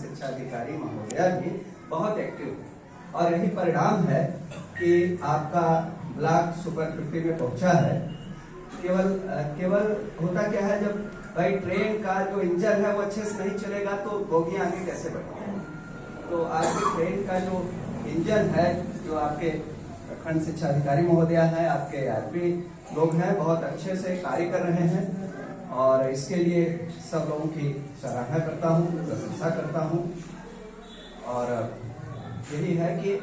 शिक्षा अधिकारी महोदया भी बहुत एक्टिव है और यही परिणाम है कि आपका ब्लॉक सुपर 50 में पहुंचा है। केवल होता क्या है, जब भाई ट्रेन का जो इंजन है वो अच्छे से नहीं चलेगा तो बोगियां आगे कैसे बढ़ेंगी। तो आपके ट्रेन का जो इंजन है, जो आपके प्रखंड शिक्षा अधिकारी महोदया है, आपके आरपी लोग हैं, बहुत अच्छे से कार्य कर रहे हैं और इसके लिए सब लोगों की सराहना करता हूँ, प्रशंसा करता हूँ। और यही है कि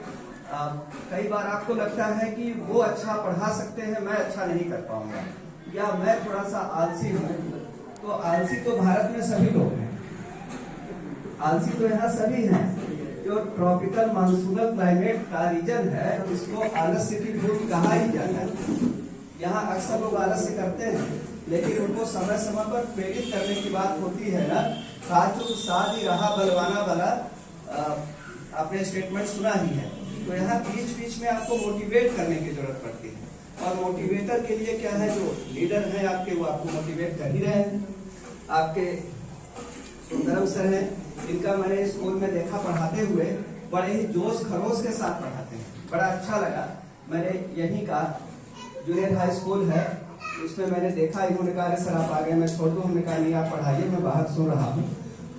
कई बार आपको लगता है कि वो अच्छा पढ़ा सकते हैं, मैं अच्छा नहीं कर पाऊंगा, या मैं थोड़ा सा आलसी हूँ। तो आलसी तो भारत में सभी लोग हैं, आलसी तो यहाँ सभी हैं। जो ट्रॉपिकल मानसूनल क्लाइमेट का रीजन है इसको आलस्य की भूमि कहा ही जाता है। यहाँ अक्सर लोग आलस्य करते हैं, लेकिन उनको समय समय पर प्रेरित करने की बात होती है ना। काचू शादी रहा बलवाना वाला आपने स्टेटमेंट सुना ही है। तो यहाँ बीच बीच में आपको मोटिवेट करने की जरूरत पड़ती है और मोटिवेटर के लिए क्या है, जो लीडर है आपके वो आपको मोटिवेट कर ही रहे हैं। आपके सुंदरम सर हैं, इनका मैंने स्कूल में देखा पढ़ाते हुए, बड़े ही जोश खरोश के साथ पढ़ाते हैं, बड़ा अच्छा लगा। मैंने यहीं का जूनियर हाई स्कूल है, उसमें मैंने देखा, इन्होंने कहा अरे सर आप आ गए, मैं छोड़ दूं, हमने कहा नहीं आप पढ़ाइए, मैं बाहर सुन रहा हूँ।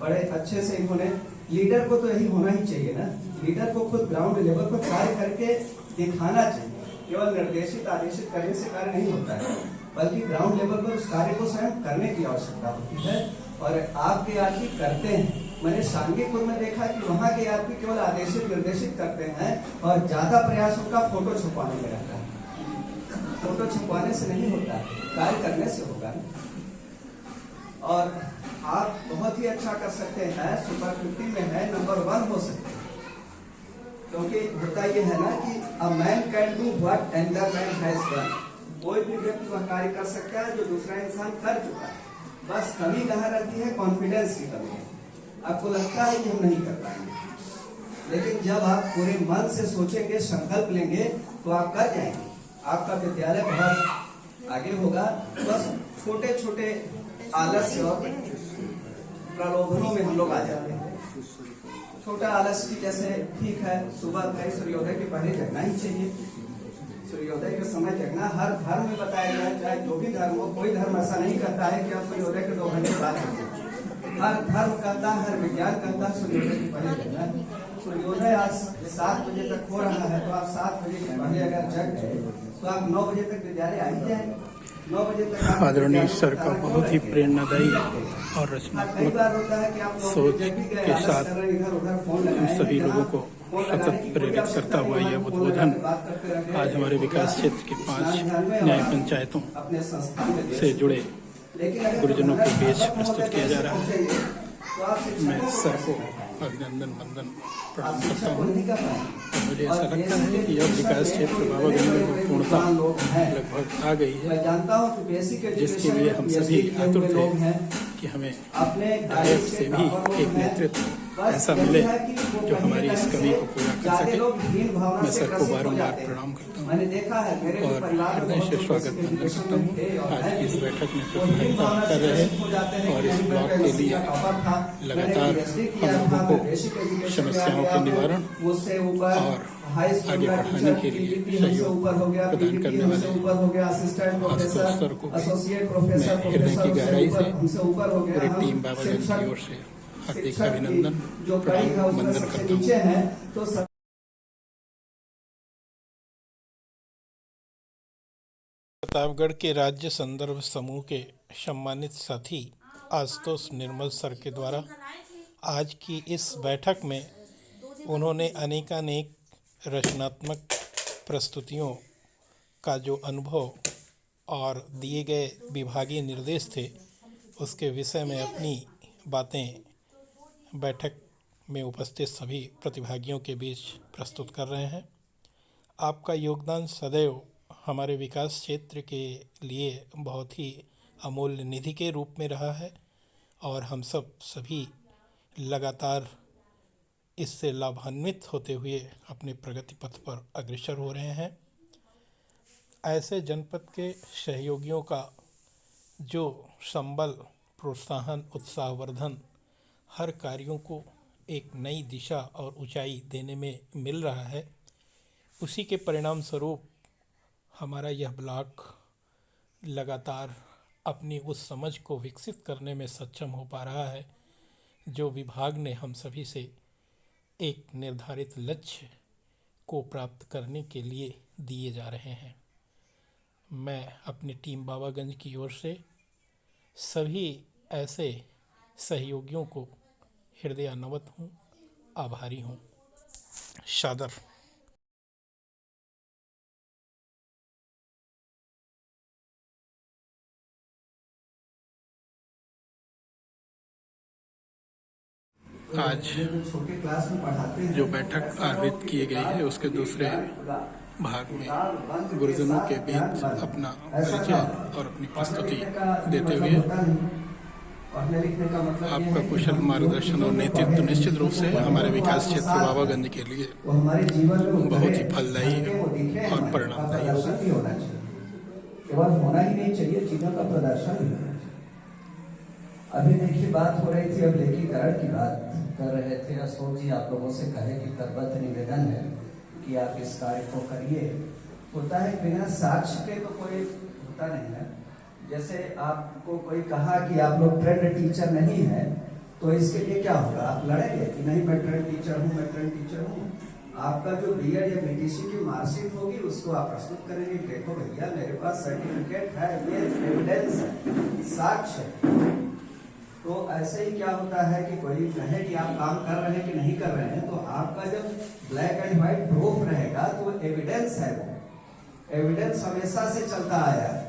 बड़े अच्छे से इन्होंने, लीडर को तो यही होना ही चाहिए ना, लीडर को खुद ग्राउंड लेवल पर कार्य करके दिखाना चाहिए। केवल निर्देशित आदेशित करने से कार्य नहीं होता है, बल्कि ग्राउंड लेवल पर उस कार्य को स्वयं करने की आवश्यकता होती है और आपके आरपी करते हैं। मैंने सांगीपुर में देखा कि वहाँ के आरपी केवल आदेशित निर्देशित करते हैं और ज्यादा प्रयास उनका फोटो छुपाने में रहता है। फोटो छुपाने से नहीं होता, कार्य करने से होगा। और आप बहुत ही अच्छा कर सकते हैं, सुपर 50 में है, नंबर 1 हो सकते हैं। क्योंकि होता यह है ना कि a man can do what another man has done. कोई भी व्यक्ति वह कार्य कर सकता है जो दूसरा इंसान कर चुका है। बस कमी कहाँ रहती है, कॉन्फिडेंस की कमी है। आपको लगता है कि हम नहीं कर पाएंगे, लेकिन जब आप पूरे मन से सोचेंगे, संकल्प लेंगे, तो आप कर जाएंगे। आपका विद्यालय बहुत आगे होगा। बस छोटे छोटे आलस्य और प्रलोभनों में हम लोग आ जाते हैं। छोटा आलस्य की जैसे, ठीक है सुबह गए, सूर्योदय के पहले जगना ही चाहिए, सूर्योदय के समय जगना हर धर्म में बताया गया है। चाहे जो भी धर्म हो, कोई धर्म ऐसा नहीं करता है कि आप सूर्योदय के 2 घंटे बाद जगें। हर धर्म कहता है, हर विज्ञान कहता है सूर्योदय के पहले जगना। सूर्योदय आज 7 बजे तक हो रहा है, तो आप 7 बजे के पहले अगर जग गए तो आप 9 बजे तक विद्यालय आ ही जाएंगे। 9 बजे तक आदरणीय सर का बहुत ही प्रेरणादायी और रचनात्मक सोच के साथ हम सभी लोगों को सतत प्रेरित करता हुआ यह उद्बोधन आज हमारे विकास क्षेत्र के 5 न्याय पंचायतों से जुड़े गुरुजनों के बीच प्रस्तुत किया जा रहा है। मैं सर को अभिनंदन वंदन प्रणाम करता हूँ। मुझे ऐसा लगता है कि यह विकास क्षेत्र बाबागंज में पूर्णता लगभग आ गई है, जिसके लिए हम सभी आतुर थे कि हमें डायरेक्ट से भी एक नेतृत्व ऐसा मिले जो हमारी इस कमी को पूरा कर सके। मैं सर को बारंबार प्रणाम करता हूँ और हृदय से स्वागत वंदन करता हूँ। आज की इस बैठक में प्रतिनिधित्व कर रहे और इस ब्लॉक के लिए लगातार हम लोगों को समस्याओं के निवारण और आगे बढ़ाने के लिए सहयोग प्रदान करने वाले आशुतोष सर को मैं हृदय की गहराई से पूरी टीम बाबागंज की ओर से हार्दिक अभिनंदन प्रणाम वंदन करता हूँ। प्रतापगढ़ के राज्य संदर्भ समूह के सम्मानित साथी आशुतोष निर्मल सर के द्वारा आज की इस बैठक में उन्होंने अनेकानेक रचनात्मक प्रस्तुतियों का जो अनुभव और दिए गए विभागीय निर्देश थे उसके विषय में अपनी बातें बैठक में उपस्थित सभी प्रतिभागियों के बीच प्रस्तुत कर रहे हैं। आपका योगदान सदैव हमारे विकास क्षेत्र के लिए बहुत ही अमूल्य निधि के रूप में रहा है और हम सभी लगातार इससे लाभान्वित होते हुए अपने प्रगति पथ पर अग्रसर हो रहे हैं। ऐसे जनपद के सहयोगियों का जो संबल, प्रोत्साहन, उत्साहवर्धन हर कार्यों को एक नई दिशा और ऊंचाई देने में मिल रहा है, उसी के परिणाम स्वरूप हमारा यह ब्लॉक लगातार अपनी उस समझ को विकसित करने में सक्षम हो पा रहा है जो विभाग ने हम सभी से एक निर्धारित लक्ष्य को प्राप्त करने के लिए दिए जा रहे हैं। मैं अपनी टीम बाबागंज की ओर से सभी ऐसे सहयोगियों को हृदयान्वित हूँ, आभारी हूँ। शादर। आज छोटे क्लास में पढ़ाते हैं जो बैठक आयोजित की गई है उसके दूसरे भाग में गुरुजनों के बीच अपना परिचय और अपनी प्रस्तुति देते हुए आपका कुशल मार्गदर्शन और नेतृत्व निश्चित रूप से हमारे विकास क्षेत्र बाबागंज के लिए बहुत ही फलदायी और परिणामदायी होगा। केवल होना ही नहीं चाहिए, चीजों का प्रदर्शन भी होना चाहिए। अभी देखिए बात हो रही थी, अब लेखीकरण की बात कर रहे थे। अशोक जी आप लोगों से कहे कि करबद्ध निवेदन है कि आप इस कार्य को करिए। होता है बिना साक्ष्य के तो कोई होता नहीं है। जैसे आपको कोई कहा कि आप लोग ट्रेंड टीचर नहीं है, तो इसके लिए क्या होगा? आप लड़ेंगे कि नहीं मैं ट्रेंड टीचर हूँ, मैं ट्रेंड टीचर हूँ। आपका जो बीएड या बीटीसी की मार्कशीट होगी उसको आप प्रस्तुत करेंगे, देखो भैया मेरे पास सर्टिफिकेट है, ये एविडेंस है, साक्ष्य है। तो ऐसे ही क्या होता है कि कोई कहे कि आप काम कर रहे हैं कि नहीं कर रहे हैं, तो आपका जब ब्लैक एंड व्हाइट प्रूफ रहेगा तो एविडेंस है। वो एविडेंस हमेशा से चलता आया है।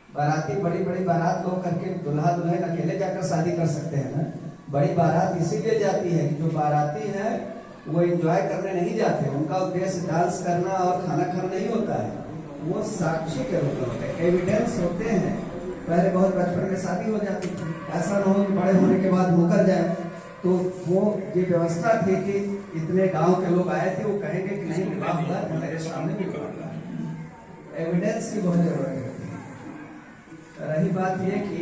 बाराती बड़ी बड़ी बारात लोग करके दुल्हा दुल्हन अकेले जाकर शादी कर सकते हैं ना। बड़ी बारात इसीलिए जाती है कि जो बाराती है वो एंजॉय करने नहीं जाते, उनका उद्देश्य डांस करना और खाना खाना नहीं होता है, वो साक्षी के रूप में होते हैं, एविडेंस होते हैं। पहले बहुत बचपन में शादी हो जाती थी, ऐसा न हो कि बड़े होने के बाद मुकर जाए। तो वो ये व्यवस्था थी कि इतने गांव के लोग आए थे, वो कहेंगे कि नहीं विवाह हुआ मेरे सामने भी करूंगा। एविडेंस की बहुत जरूरत होती है। रही बात ये कि